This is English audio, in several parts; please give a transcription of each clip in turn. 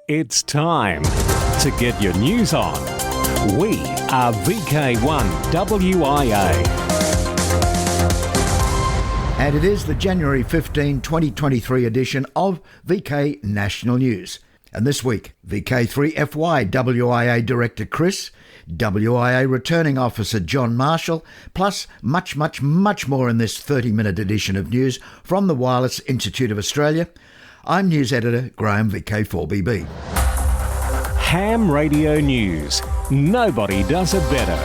It's time to get your news on. We are VK1WIA. And it is the January 15, 2023 edition of VK National News. And this week, VK3FY WIA Director Chris, WIA Returning Officer John Marshall, plus much more in this 30-minute edition of news from the Wireless Institute of Australia. I'm News Editor Graham, VK4BB. Ham Radio News. Nobody does it better.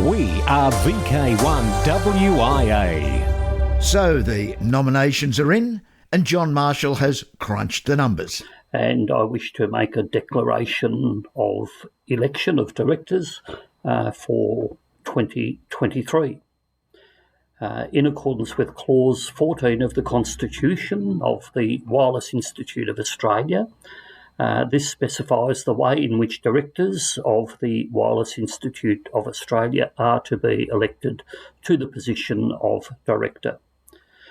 We are VK1WIA. So the nominations are in, and John Marshall has crunched the numbers. And I wish to make a declaration of election of directors for 2023. In accordance with Clause 14 of the Constitution of the Wireless Institute of Australia, this specifies the way in which directors of the Wireless Institute of Australia are to be elected to the position of director.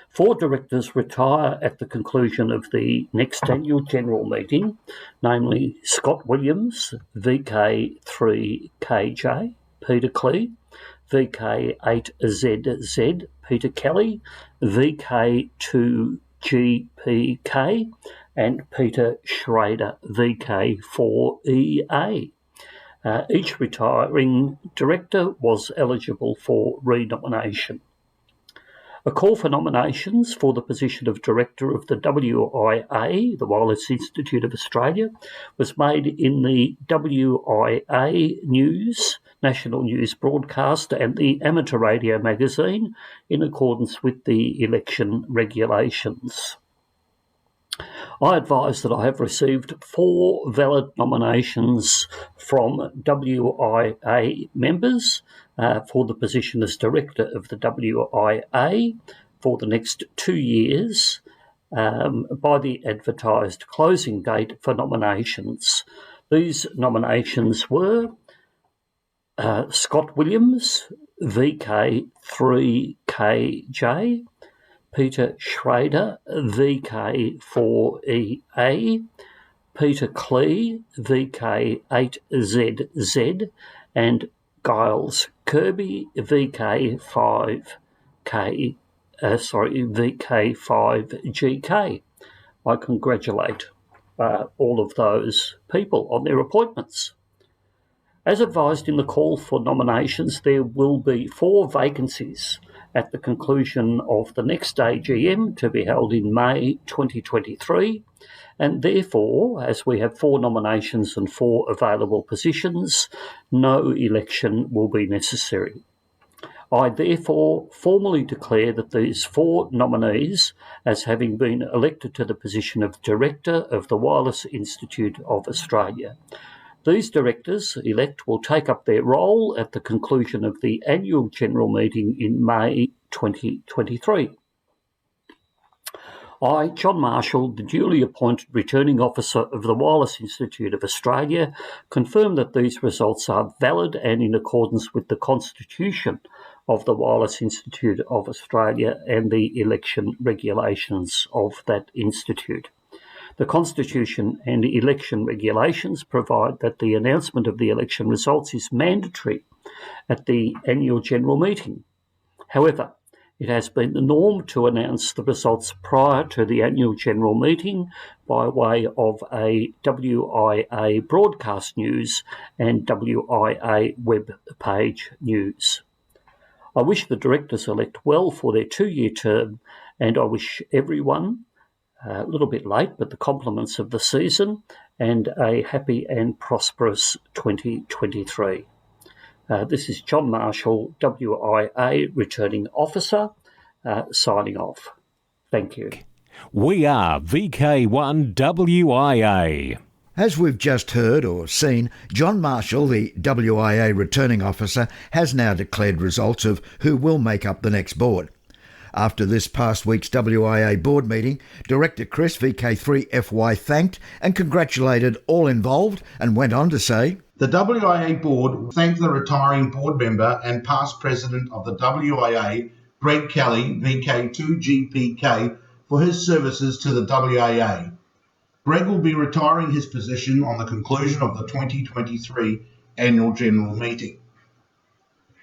4 directors retire at the conclusion of the next annual general meeting, namely Scott Williams, VK3KJ, Peter Clee, VK8ZZ, Peter Kelly, VK2GPK, and Peter Schrader, VK4EA. Each retiring director was eligible for re-nomination. A call for nominations for the position of Director of the WIA, the Wireless Institute of Australia, was made in the WIA News, National News Broadcast, and the Amateur Radio magazine in accordance with the election regulations. I advise that I have received 4 valid nominations from WIA members for the position as Director of the WIA for the next 2 years by the advertised closing date for nominations. These nominations were Scott Williams, VK3KJ, Peter Schrader, VK4EA, Peter Clee, VK8ZZ, and Giles Kirby, VK5GK. I congratulate all of those people on their appointments. As advised in the call for nominations, there will be 4 vacancies at the conclusion of the next AGM to be held in May 2023, and therefore, as we have 4 nominations and 4 available positions, no election will be necessary. I therefore formally declare that these 4 nominees as having been elected to the position of Director of the Wireless Institute of Australia. These directors elect will take up their role at the conclusion of the annual general meeting in May 2023. I, John Marshall, the duly appointed Returning Officer of the Wireless Institute of Australia, confirm that these results are valid and in accordance with the Constitution of the Wireless Institute of Australia and the election regulations of that institute. The Constitution and election regulations provide that the announcement of the election results is mandatory at the annual general meeting. However, it has been the norm to announce the results prior to the annual general meeting by way of a WIA broadcast news and WIA web page news. I wish the directors elect well for their 2-year term, and I wish everyone, a little bit late, but the compliments of the season, and a happy and prosperous 2023. This is John Marshall, WIA Returning Officer, signing off. Thank you. We are VK1WIA. As we've just heard or seen, John Marshall, the WIA Returning Officer, has now declared results of who will make up the next board. After this past week's WIA board meeting, Director Chris, VK3FY, thanked and congratulated all involved and went on to say, "The WIA board thanked the retiring board member and past president of the WIA, Greg Kelly, VK2GPK, for his services to the WIA. Greg will be retiring his position on the conclusion of the 2023 Annual General Meeting.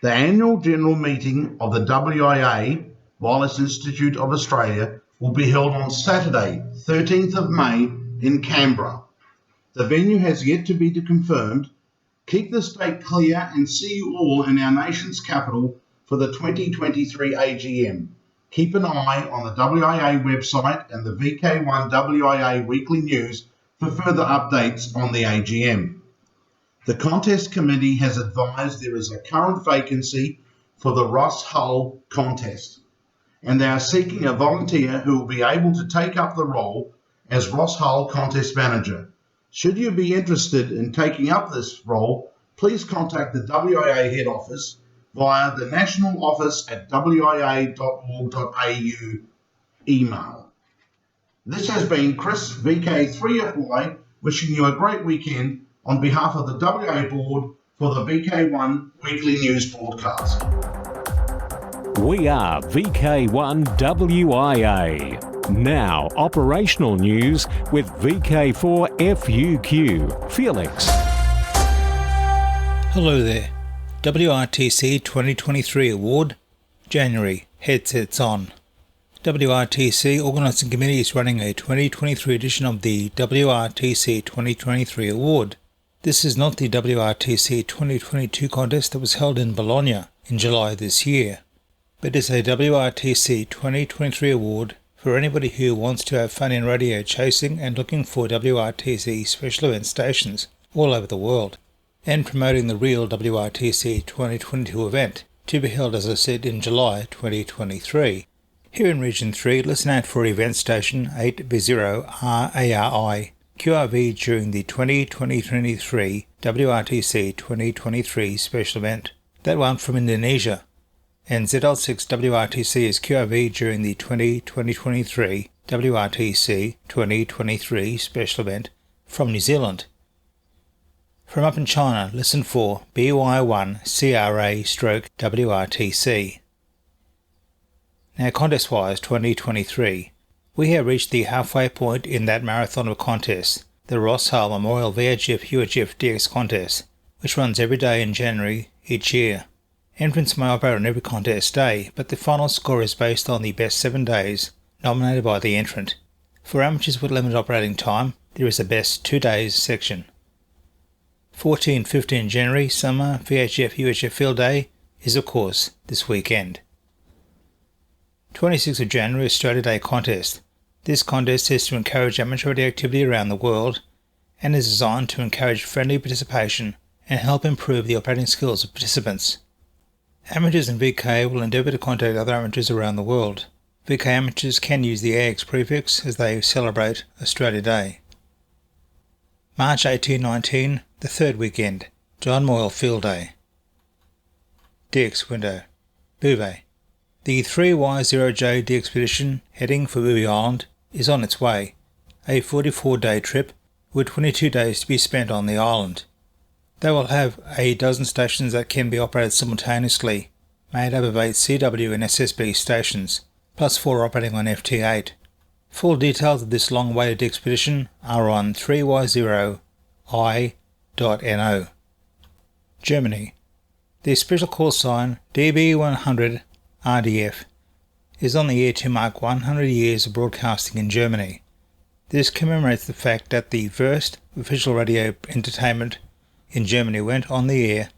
The Annual General Meeting of the WIA, Wireless Institute of Australia, will be held on Saturday, 13th of May in Canberra. The venue has yet to be confirmed. Keep the state clear and see you all in our nation's capital for the 2023 AGM. Keep an eye on the WIA website and the VK1WIA weekly news for further updates on the AGM. The contest committee has advised there is a current vacancy for the Ross Hull contest, and they are seeking a volunteer who will be able to take up the role as Ross Hull contest manager. Should you be interested in taking up this role, please contact the WIA head office via the national office at wia.org.au email. This has been Chris, VK3FY, wishing you a great weekend on behalf of the WA board for the VK1 Weekly News broadcast. We are VK1WIA. Now, operational news with VK4FUQ. Felix. Hello there. WRTC 2023 Award, January, headsets on. WRTC Organising Committee is running a 2023 edition of the WRTC 2023 Award. This is not the WRTC 2022 contest that was held in Bologna in July this year, but is a WRTC 2023 award for anybody who wants to have fun in radio chasing and looking for WRTC special event stations all over the world, and promoting the real WRTC 2022 event, to be held, as I said, in July 2023. Here in Region 3, listen out for event station 8V0RARI QRV during the 2023 WRTC 2023 special event. That one from Indonesia. And ZL6 WRTC is QRV during the 2023 WRTC 2023 special event from New Zealand. From up in China, listen for BY1CRA/WRTC. Now, contest-wise 2023. We have reached the halfway point in that marathon of contests, the Ross Hull Memorial VHF-UHF DX contest, which runs every day in January each year. Entrants may operate on every contest day, but the final score is based on the best 7 days nominated by the entrant. For amateurs with limited operating time, there is a best 2 days section. 14-15 January Summer VHF-UHF Field Day is, of course, this weekend. 26th of January Australia Day contest. This contest is to encourage amateur radio activity around the world and is designed to encourage friendly participation and help improve the operating skills of participants. Amateurs in VK will endeavour to contact other amateurs around the world. VK amateurs can use the AX prefix as they celebrate Australia Day. March 18-19, the third weekend, John Moyle Field Day. DX window. Bouvet. The 3Y0J DX expedition heading for Bouvet Island is on its way, a 44-day trip with 22 days to be spent on the island. They will have a dozen stations that can be operated simultaneously, made up of 8 CW and SSB stations, plus 4 operating on FT8. Full details of this long-awaited expedition are on 3Y0I.no. Germany. The special call sign DB100 RDF is on the air to mark 100 years of broadcasting in Germany. This commemorates the fact that the first official radio entertainment in Germany went on the air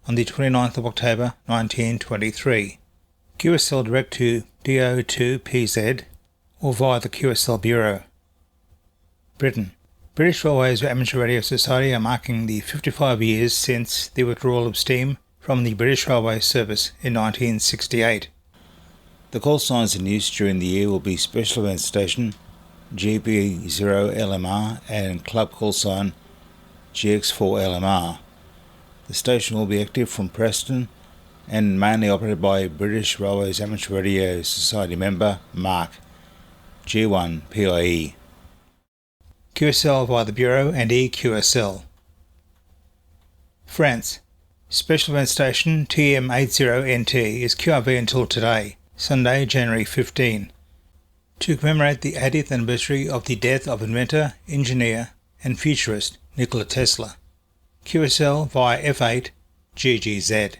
on the 29th of October 1923. QSL direct to DO2PZ or via the QSL Bureau. Britain. British Railways Amateur Radio Society are marking the 55 years since the withdrawal of steam from the British Railway service in 1968. The call signs in use during the year will be Special Event Station GB0LMR and Club call sign GX4LMR. The station will be active from Preston and mainly operated by British Railways Amateur Radio Society member Mark G1PIE. QSL via the Bureau and EQSL. France. Special Event Station TM80NT is QRV until today, Sunday, January 15. To commemorate the 80th anniversary of the death of inventor, engineer and futurist Nikola Tesla. QSL via F8 GGZ.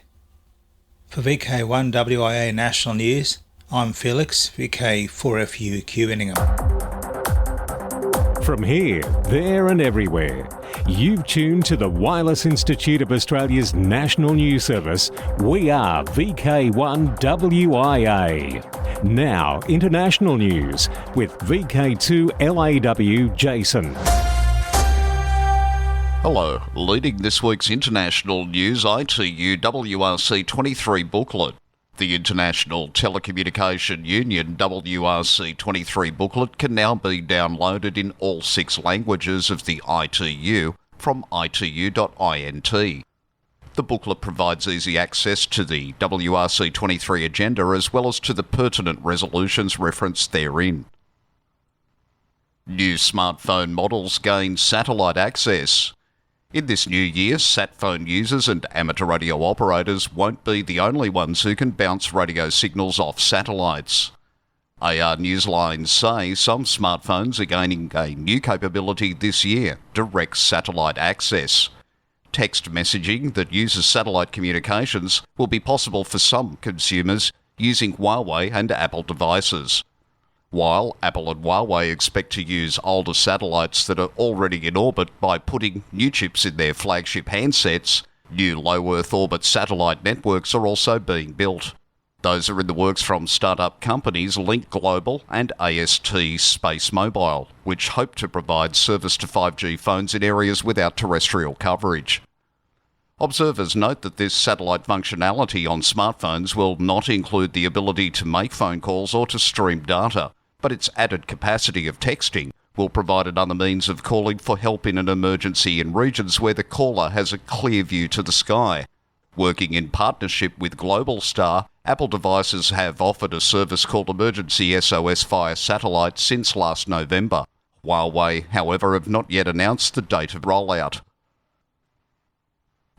For VK1WIA National News, I'm Felix, VK4FUQ Inningham. From here, there and everywhere, you've tuned to the Wireless Institute of Australia's national news service. We are VK1WIA. Now, international news with VK2LAW Jason. Hello, leading this week's international news ITU WRC 23 booklet. The International Telecommunication Union WRC 23 booklet can now be downloaded in all 6 languages of the ITU from itu.int. The booklet provides easy access to the WRC 23 agenda as well as to the pertinent resolutions referenced therein. New smartphone models gain satellite access. In this new year, satphone users and amateur radio operators won't be the only ones who can bounce radio signals off satellites. AR Newslines say some smartphones are gaining a new capability this year, direct satellite access. Text messaging that uses satellite communications will be possible for some consumers using Huawei and Apple devices. While Apple and Huawei expect to use older satellites that are already in orbit by putting new chips in their flagship handsets, new low Earth orbit satellite networks are also being built. Those are in the works from startup companies Link Global and AST Space Mobile, which hope to provide service to 5G phones in areas without terrestrial coverage. Observers note that this satellite functionality on smartphones will not include the ability to make phone calls or to stream data, but its added capacity of texting will provide another means of calling for help in an emergency in regions where the caller has a clear view to the sky. Working in partnership with Globalstar, Apple devices have offered a service called Emergency SOS via satellite since last November. Huawei, however, have not yet announced the date of rollout.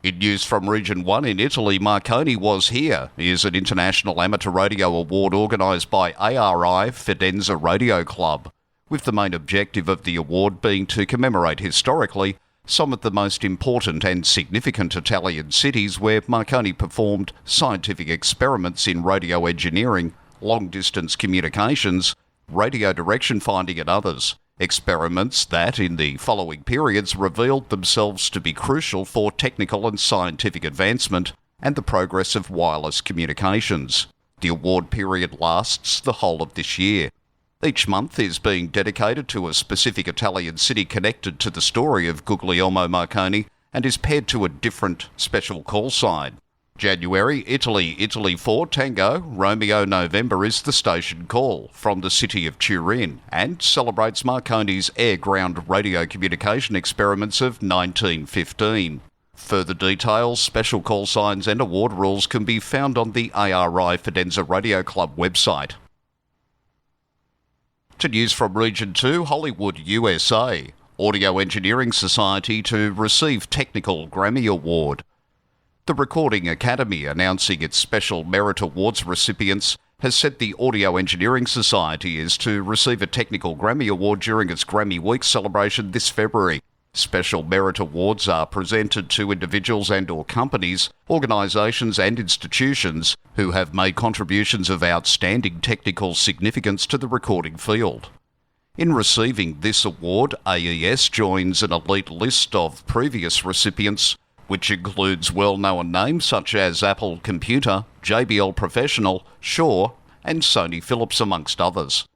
In news from Region 1 in Italy, Marconi Was Here is an international amateur radio award organised by ARI Fidenza Radio Club, with the main objective of the award being to commemorate historically some of the most important and significant Italian cities where Marconi performed scientific experiments in radio engineering, long-distance communications, radio direction finding and others. Experiments that, in the following periods, revealed themselves to be crucial for technical and scientific advancement and the progress of wireless communications. The award period lasts the whole of this year. Each month is being dedicated to a specific Italian city connected to the story of Guglielmo Marconi and is paired to a different special call sign. January, Italy, Italy 4, Tango, Romeo, November is the station call from the city of Turin and celebrates Marconi's air-ground radio communication experiments of 1915. Further details, special call signs and award rules can be found on the ARI Fidenza Radio Club website. To news from Region 2, Hollywood, USA. Audio Engineering Society to receive Technical Grammy Award. The Recording Academy, announcing its Special Merit Awards recipients, has said the Audio Engineering Society is to receive a Technical Grammy Award during its Grammy Week celebration this February. Special Merit Awards are presented to individuals and/or companies, organisations and institutions who have made contributions of outstanding technical significance to the recording field. In receiving this award, AES joins an elite list of previous recipients, which includes well-known names such as Apple Computer, JBL Professional, Shaw, and Sony Philips, amongst others.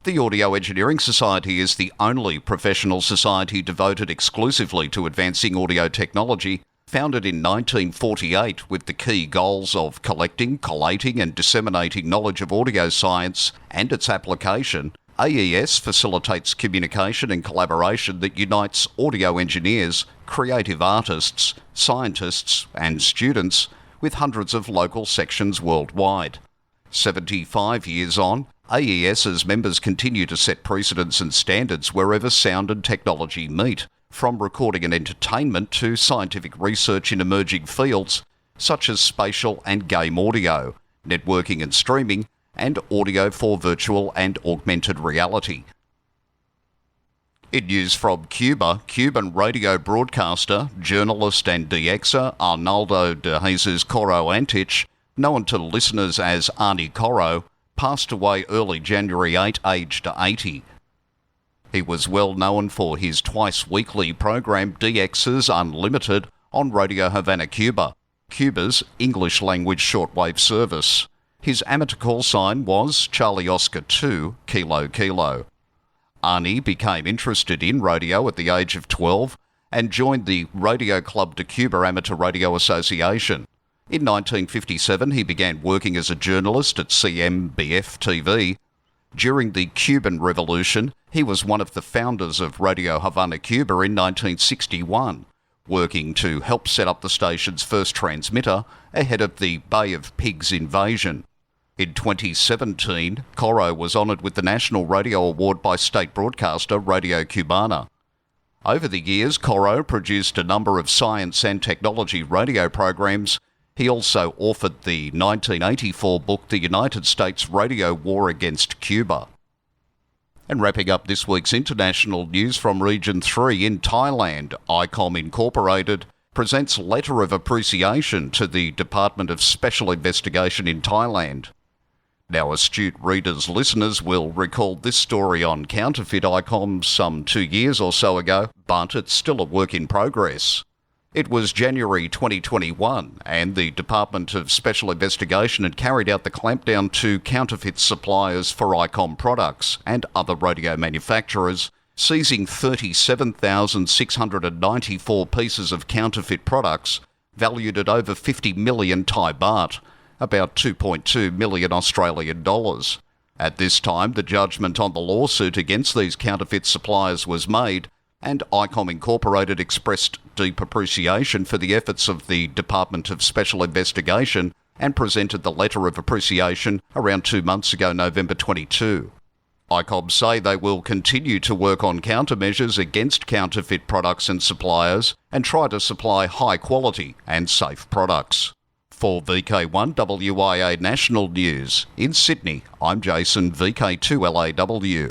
The Audio Engineering Society is the only professional society devoted exclusively to advancing audio technology, founded in 1948 with the key goals of collecting, collating and disseminating knowledge of audio science and its application. AES facilitates communication and collaboration that unites audio engineers, creative artists, scientists and students with hundreds of local sections worldwide. 75 years on, AES's members continue to set precedents and standards wherever sound and technology meet, from recording and entertainment to scientific research in emerging fields such as spatial and game audio, networking and streaming, and audio for virtual and augmented reality. In news from Cuba, Cuban radio broadcaster, journalist and DXer Arnaldo de Jesus Coro Antich, known to listeners as Arnie Coro, passed away early January 8, aged 80. He was well known for his twice-weekly program DX's Unlimited on Radio Havana, Cuba, Cuba's English-language shortwave service. His amateur call sign was Charlie Oscar 2, Kilo Kilo. Arnie became interested in radio at the age of 12 and joined the Radio Club de Cuba Amateur Radio Association. In 1957, he began working as a journalist at CMBF-TV. During the Cuban Revolution, he was one of the founders of Radio Havana, Cuba in 1961, working to help set up the station's first transmitter ahead of the Bay of Pigs invasion. In 2017, Coro was honoured with the National Radio Award by state broadcaster Radio Cubana. Over the years, Coro produced a number of science and technology radio programs. He also authored the 1984 book The United States Radio War Against Cuba. And wrapping up this week's international news from Region 3 in Thailand, ICOM Incorporated presents letter of appreciation to the Department of Special Investigation in Thailand. Now, astute readers, listeners will recall this story on counterfeit ICOM some 2 years or so ago, but it's still a work in progress. It was January 2021, and the Department of Special Investigation had carried out the clampdown to counterfeit suppliers for ICOM products and other radio manufacturers, seizing 37,694 pieces of counterfeit products valued at over 50 million Thai baht, about 2.2 million Australian dollars. At this time, the judgment on the lawsuit against these counterfeit suppliers was made, and ICOM Incorporated expressed deep appreciation for the efforts of the Department of Special Investigation and presented the letter of appreciation around 2 months ago, November 22. ICOM say they will continue to work on countermeasures against counterfeit products and suppliers and try to supply high quality and safe products. For VK1WIA National News, in Sydney, I'm Jason, VK2LAW.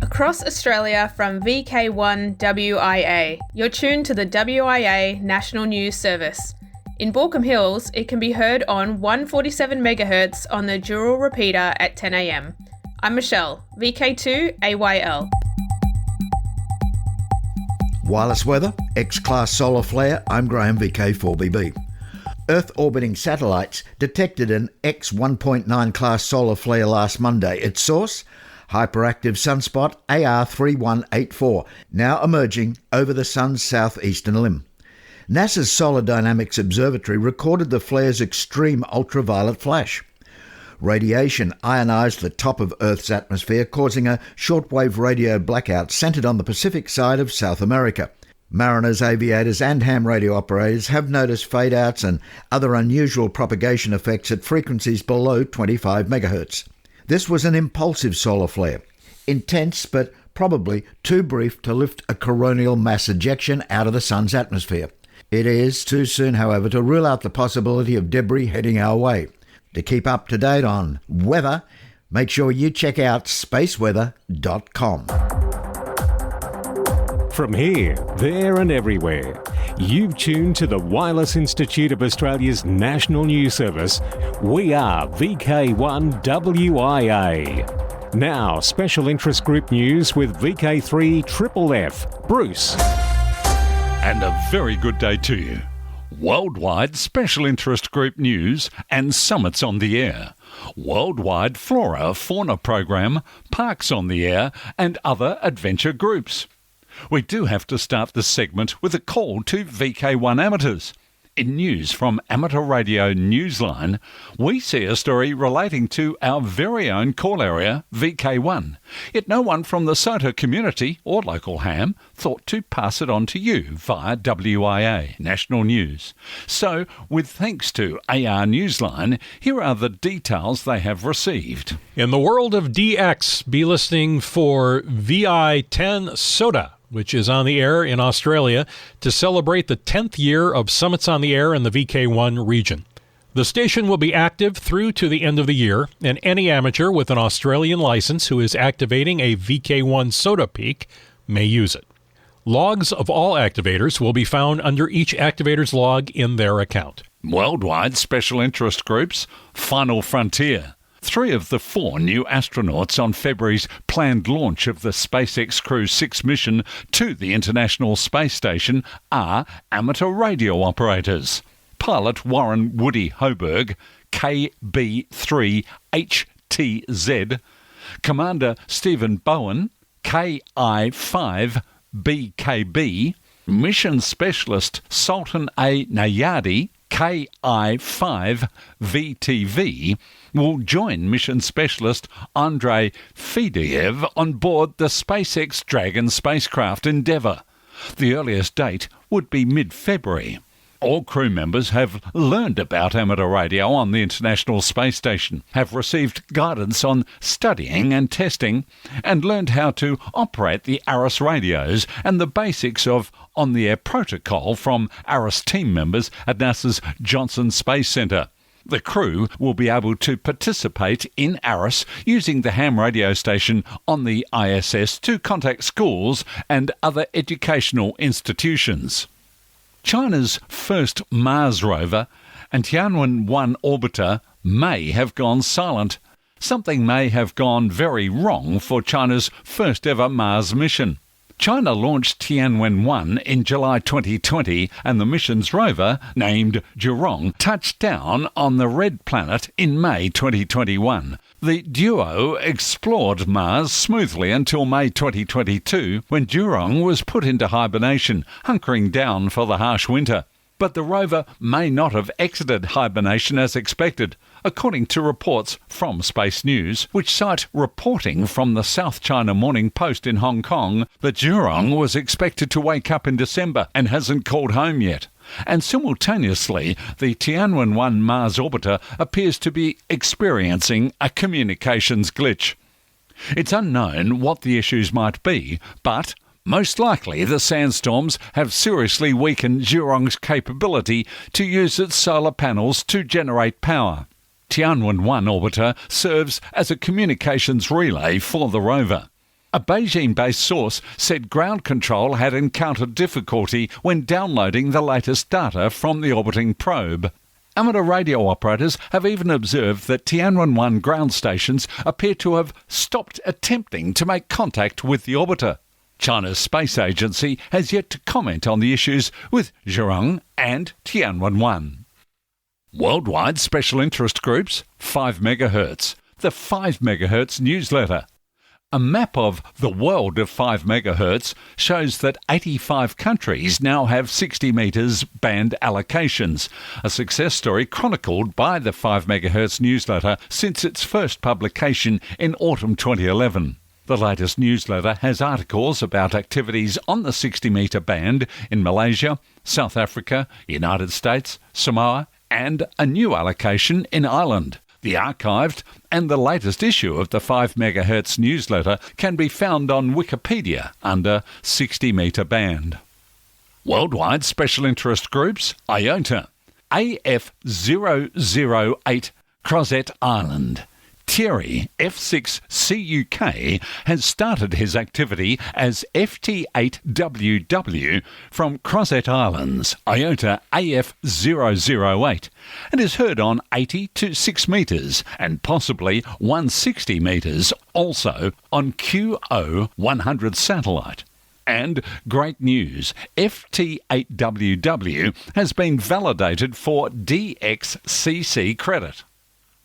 Across Australia from VK1WIA, you're tuned to the WIA National News Service. In Baulkham Hills, it can be heard on 147 MHz on the dual repeater at 10 a.m. I'm Michelle, VK2AYL. Wireless weather, X-class solar flare, I'm Graham, VK4BB. Earth-orbiting satellites detected an X1.9 class solar flare last Monday. Its source? Hyperactive sunspot AR3184, now emerging over the Sun's southeastern limb. NASA's Solar Dynamics Observatory recorded the flare's extreme ultraviolet flash. Radiation ionized the top of Earth's atmosphere, causing a shortwave radio blackout centered on the Pacific side of South America. Mariners, aviators and ham radio operators have noticed fade-outs and other unusual propagation effects at frequencies below 25 MHz. This was an impulsive solar flare, intense but probably too brief to lift a coronal mass ejection out of the Sun's atmosphere. It is too soon, however, to rule out the possibility of debris heading our way. To keep up to date on weather, make sure you check out spaceweather.com. From here, there and everywhere, you've tuned to the Wireless Institute of Australia's National News Service. We are VK1WIA. Now, Special Interest Group News with VK3FF. Bruce. And a very good day to you. Worldwide Special Interest Group News and Summits on the Air. Worldwide Flora Fauna Program, Parks on the Air and other adventure groups. We do have to start this segment with a call to VK1 amateurs. In news from Amateur Radio Newsline, we see a story relating to our very own call area, VK1. Yet no one from the SOTA community or local ham thought to pass it on to you via WIA National News. So, with thanks to AR Newsline, here are the details they have received. In the world of DX, be listening for VI10 SOTA, which is on the air in Australia to celebrate the 10th year of Summits on the Air in the VK1 region. The station will be active through to the end of the year, and any amateur with an Australian license who is activating a VK1 soda peak may use it. Logs of all activators will be found under each activator's log in their account. Worldwide special interest groups, Final Frontier. 3 of the 4 new astronauts on February's planned launch of the SpaceX Crew 6 mission to the International Space Station are amateur radio operators. Pilot Warren Woody Hoberg, KB3HTZ, Commander Stephen Bowen, KI5BKB, Mission Specialist Sultan A. Nayadi, KI5VTV, will join Mission Specialist Andrei Fediev on board the SpaceX Dragon spacecraft Endeavour. The earliest date would be mid-February. All crew members have learned about amateur radio on the International Space Station, have received guidance on studying and testing, and learned how to operate the ARIS radios and the basics of on-the-air protocol from ARIS team members at NASA's Johnson Space Centre. The crew will be able to participate in ARIS using the ham radio station on the ISS to contact schools and other educational institutions. China's first Mars rover and Tianwen-1 orbiter may have gone silent. Something may have gone very wrong for China's first ever Mars mission. China launched Tianwen-1 in July 2020 and the mission's rover, named Zhurong, touched down on the Red Planet in May 2021. The duo explored Mars smoothly until May 2022 when Zhurong was put into hibernation, hunkering down for the harsh winter. But the rover may not have exited hibernation as expected, according to reports from Space News, which cite reporting from the South China Morning Post in Hong Kong that Zhurong was expected to wake up in December and hasn't called home yet. And simultaneously, the Tianwen-1 Mars orbiter appears to be experiencing a communications glitch. It's unknown what the issues might be, but most likely the sandstorms have seriously weakened Zhurong's capability to use its solar panels to generate power. Tianwen-1 orbiter serves as a communications relay for the rover. A Beijing-based source said ground control had encountered difficulty when downloading the latest data from the orbiting probe. Amateur radio operators have even observed that Tianwen-1 ground stations appear to have stopped attempting to make contact with the orbiter. China's space agency has yet to comment on the issues with Zhurong and Tianwen-1. Worldwide special interest groups, 5 MHz. The 5 MHz newsletter. A map of the world of 5 MHz shows that 85 countries now have 60 metres band allocations, a success story chronicled by the 5 MHz newsletter since its first publication in autumn 2011. The latest newsletter has articles about activities on the 60 metre band in Malaysia, South Africa, United States, Samoa, and a new allocation in Ireland. The archived and the latest issue of the 5 MHz newsletter can be found on Wikipedia under 60 metre band. Worldwide special interest groups, IOTA, AF008 Crozet Island. Thierry, F6CUK, has started his activity as FT8WW from Crozet Islands, IOTA AF008, and is heard on 80 to 6 metres and possibly 160 metres, also on QO100 satellite. And great news, FT8WW has been validated for DXCC credit.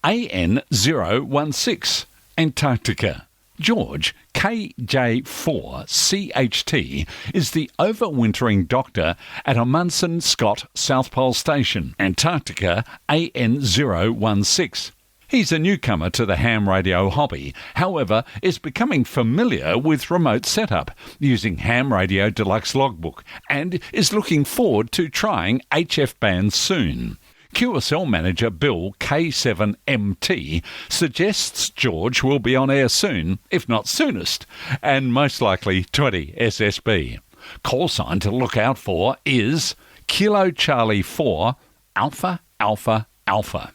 AN016, Antarctica. George, KJ4CHT, is the overwintering doctor at Amundsen Scott South Pole Station, Antarctica AN016. He's a newcomer to the ham radio hobby, however, is becoming familiar with remote setup using Ham Radio Deluxe Logbook and is looking forward to trying HF bands soon. QSL manager Bill K7MT suggests George will be on air soon, if not soonest, and most likely 20 SSB. Call sign to look out for is Kilo Charlie 4 Alpha Alpha Alpha.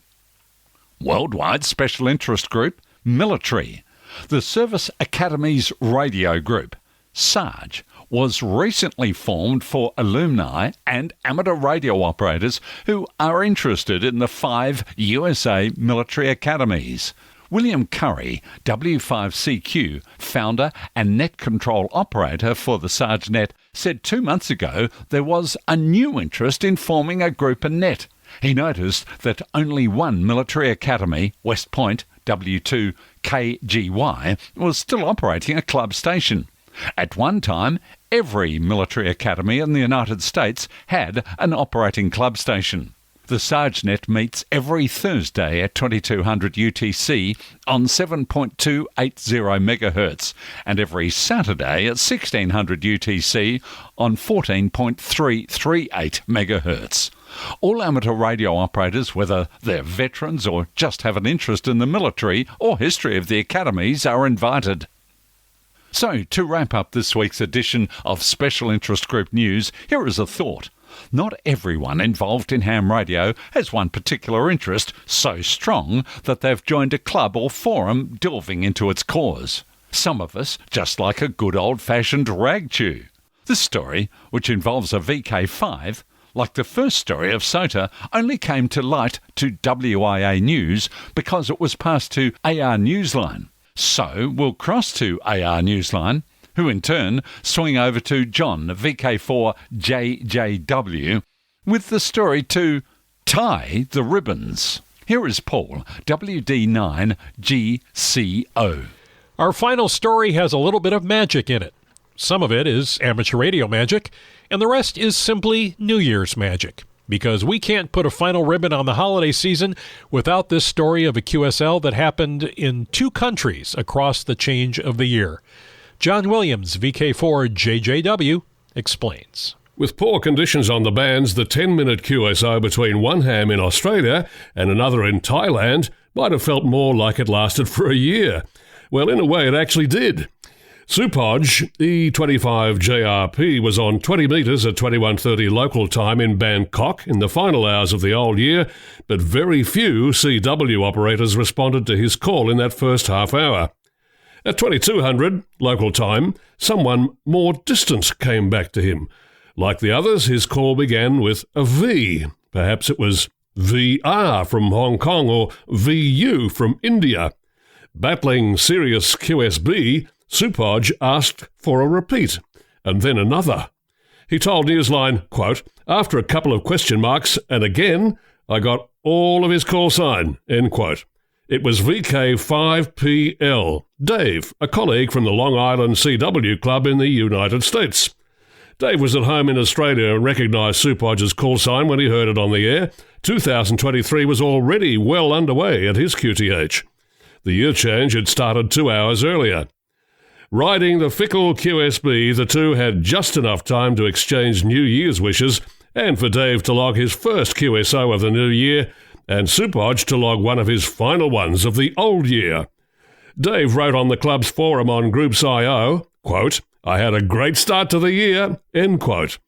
Worldwide Special Interest Group, Military. The Service Academies Radio Group, SARG, was recently formed for alumni and amateur radio operators who are interested in the 5 USA military academies. William Curry, W5CQ, founder and net control operator for the SARG-net, said 2 months ago there was a new interest in forming a group and net. He noticed that only one military academy, West Point, W2KGY, was still operating a club station. At one time, every military academy in the United States had an operating club station. The SARG-net meets every Thursday at 2200 UTC on 7.280 MHz and every Saturday at 1600 UTC on 14.338 MHz. All amateur radio operators, whether they're veterans or just have an interest in the military or history of the academies, are invited. So, to wrap up this week's edition of Special Interest Group News, here is a thought. Not everyone involved in ham radio has one particular interest so strong that they've joined a club or forum delving into its cause. Some of us just like a good old-fashioned rag chew. This story, which involves a VK5, like the first story of SOTA, only came to light to WIA News because it was passed to AR Newsline. So we'll cross to AR Newsline, who in turn swing over to John, VK4JJW, with the story to tie the ribbons. Here is Paul, WD9GCO. Our final story has a little bit of magic in it. Some of it is amateur radio magic, and the rest is simply New Year's magic. Because we can't put a final ribbon on the holiday season without this story of a QSL that happened in 2 countries across the change of the year. John Williams, VK4JJW, explains. With poor conditions on the bands, the 10-minute QSO between one ham in Australia and another in Thailand might have felt more like it lasted for a year. Well, in a way, it actually did. Supoj E25JRP was on 20 metres at 21:30 local time in Bangkok in the final hours of the old year, but very few CW operators responded to his call in that first half hour. At 2200 local time, someone more distant came back to him. Like the others, his call began with a V. Perhaps it was VR from Hong Kong or VU from India. Battling Sirius QSB, Supoj asked for a repeat, and then another. He told Newsline, quote, "After a couple of question marks, and again, I got all of his call sign," end quote. It was VK5PL, Dave, a colleague from the Long Island CW Club in the United States. Dave was at home in Australia and recognised Supoj's call sign when he heard it on the air. 2023 was already well underway at his QTH. The year change had started 2 hours earlier. Riding the fickle QSB, the two had just enough time to exchange New Year's wishes and for Dave to log his first QSO of the new year and Supoj to log one of his final ones of the old year. Dave wrote on the club's forum on Groups.io, quote, "I had a great start to the year," end quote.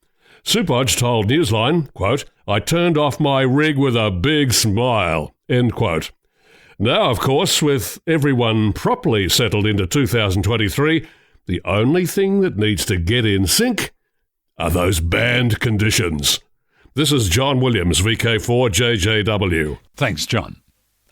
Supoj told Newsline, quote, "I turned off my rig with a big smile," end quote. Now, of course, with everyone properly settled into 2023, the only thing that needs to get in sync are those band conditions. This is John Williams, VK4JJW. Thanks, John.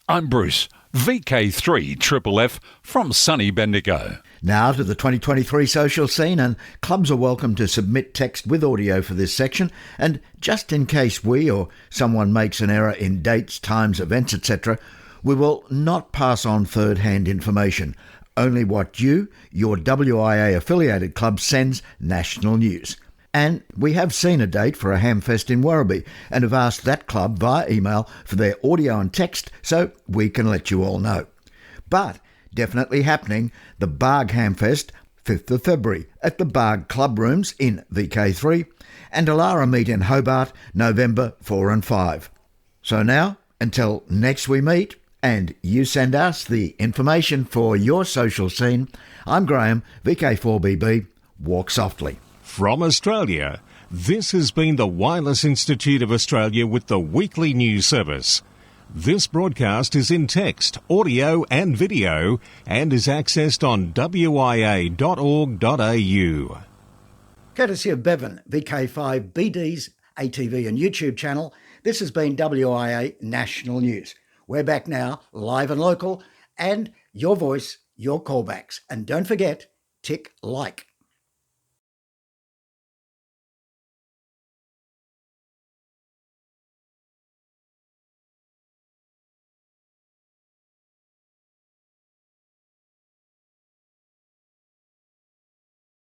I'm Bruce, VK3FFF from sunny Bendigo. Now to the 2023 social scene, and clubs are welcome to submit text with audio for this section. And just in case we or someone makes an error in dates, times, events, etc., we will not pass on third-hand information, only what your WIA-affiliated club sends national news. And we have seen a date for a Hamfest in Werribee and have asked that club via email for their audio and text so we can let you all know. But definitely happening, the Barg Hamfest, 5th of February, at the Barg Club Rooms in VK3, and Alara Meet in Hobart, November 4 and 5. So now, until next we meet, and you send us the information for your social scene, I'm Graham, VK4BB, walk softly. From Australia, this has been the Wireless Institute of Australia with the weekly news service. This broadcast is in text, audio and video and is accessed on wia.org.au. Courtesy of Bevan, VK5BD's ATV and YouTube channel, this has been WIA National News. We're back now, live and local, and your voice, your callbacks. And don't forget, tick like.